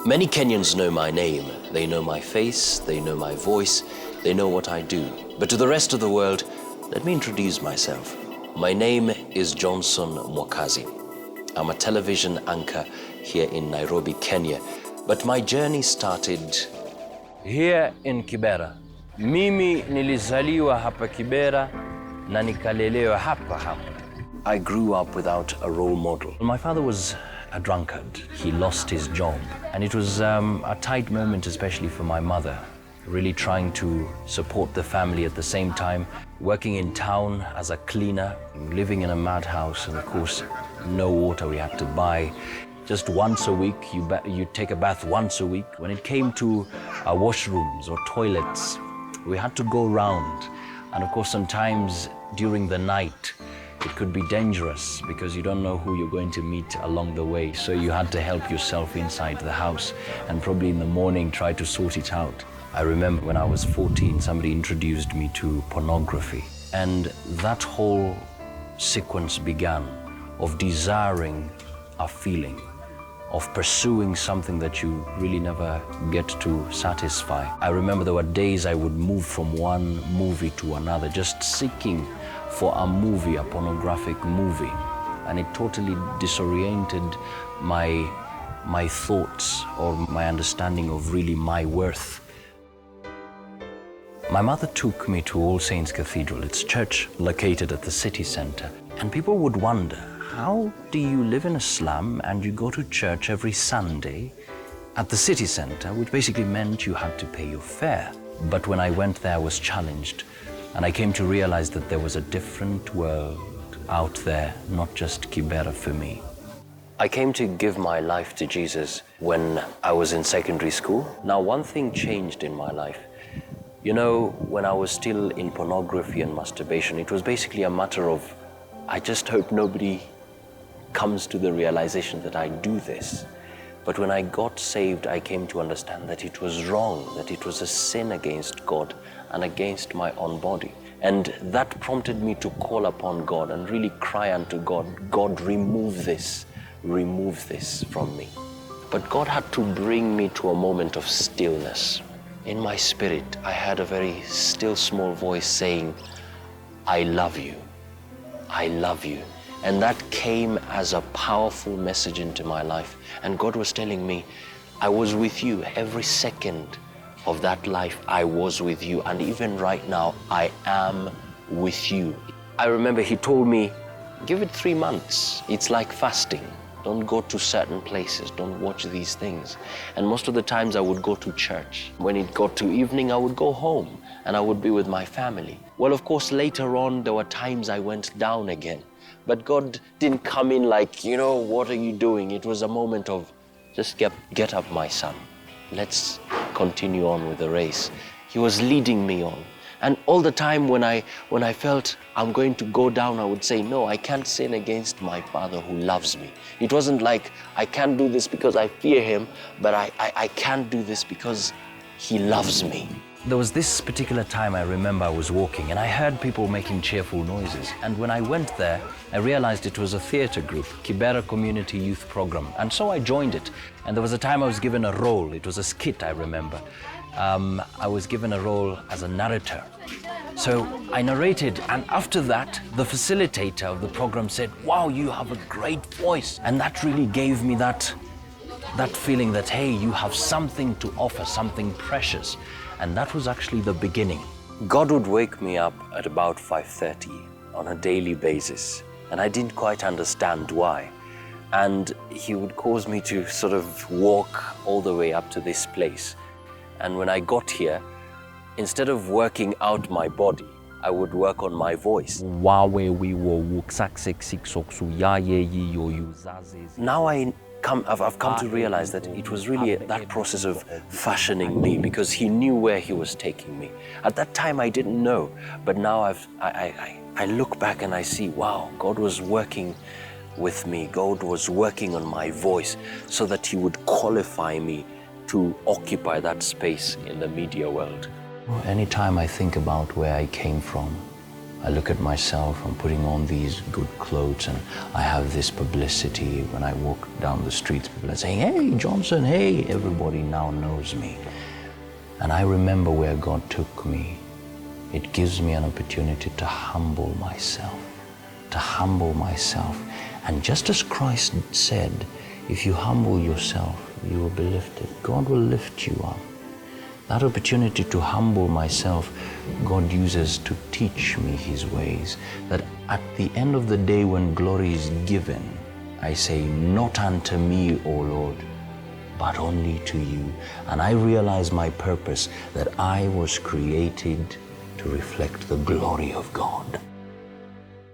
Many Kenyans know my name. They know my face, they know my voice, they know what I do. But to the rest of the world, let me introduce myself. My name is Johnson Mwakazi. I'm a television anchor here in Nairobi, Kenya. But my journey started here in Kibera. Mimi nilizaliwa hapa Kibera na nikalelewa hapa hapa. I grew up without a role model. My father was a drunkard. He lost his job. And it was a tight moment, especially for my mother, really trying to support the family at the same time, working in town as a cleaner, living in a madhouse, and of course, no water we had to buy. Just once a week, you take a bath once a week. When it came to washrooms or toilets, we had to go round. And of course, sometimes during the night, it could be dangerous because you don't know who you're going to meet along the way. So you had to help yourself inside the house and probably in the morning try to sort it out. I remember when I was 14, somebody introduced me to pornography. And that whole sequence began of desiring a feeling, of pursuing something that you really never get to satisfy. I remember there were days I would move from one movie to another, just seeking for a movie, a pornographic movie. And it totally disoriented my thoughts or my understanding of really my worth. My mother took me to All Saints Cathedral. It's a church located at the city center. And people would wonder, how do you live in a slum and you go to church every Sunday at the city center, which basically meant you had to pay your fare. But when I went there, I was challenged. And I came to realize that there was a different world out there, not just Kibera for me. I came to give my life to Jesus when I was in secondary school. Now, one thing changed in my life. You know, when I was still in pornography and masturbation, it was basically a matter of, I just hope nobody comes to the realization that I do this. But when I got saved, I came to understand that it was wrong, that it was a sin against God and against my own body. And that prompted me to call upon God and really cry unto God, God, remove this from me. But God had to bring me to a moment of stillness. In my spirit, I heard a very still, small voice saying, I love you, I love you. And that came as a powerful message into my life. And God was telling me, I was with you every second of that life. I was with you. And even right now, I am with you. I remember he told me, give it 3 months. It's like fasting. Don't go to certain places. Don't watch these things. And most of the times I would go to church. When it got to evening, I would go home and I would be with my family. Well, of course, later on, there were times I went down again. But God didn't come in like, you know, what are you doing? It was a moment of, just get up, my son. Let's continue on with the race. He was leading me on. And all the time when I felt I'm going to go down, I would say, no, I can't sin against my Father who loves me. It wasn't like I can't do this because I fear him, but I can't do this because he loves me. There was this particular time I remember I was walking and I heard people making cheerful noises. And when I went there, I realized it was a theater group, Kibera Community Youth Program. And so I joined it. And there was a time I was given a role. It was a skit, I remember. I was given a role as a narrator. So I narrated, and after that, the facilitator of the program said, wow, you have a great voice. And that really gave me that feeling that, hey, you have something to offer, something precious. And that was actually the beginning. God would wake me up at about 5:30 on a daily basis. And I didn't quite understand why. And he would cause me to sort of walk all the way up to this place. And when I got here, instead of working out my body, I would work on my voice. Now I've come to realize that it was really that process of fashioning me because he knew where he was taking me. At that time, I didn't know, but now I look back and I see, wow, God was working with me. God was working on my voice so that he would qualify me to occupy that space in the media world. Anytime I think about where I came from, I look at myself, I'm putting on these good clothes and I have this publicity. When I walk down the streets, people are saying, hey, Johnson, hey, everybody now knows me. And I remember where God took me. It gives me an opportunity to humble myself, And just as Christ said, if you humble yourself, you will be lifted. God will lift you up. That opportunity to humble myself, God uses to teach me his ways. That at the end of the day when glory is given, I say, not unto me, O Lord, but only to you. And I realize my purpose, that I was created to reflect the glory of God.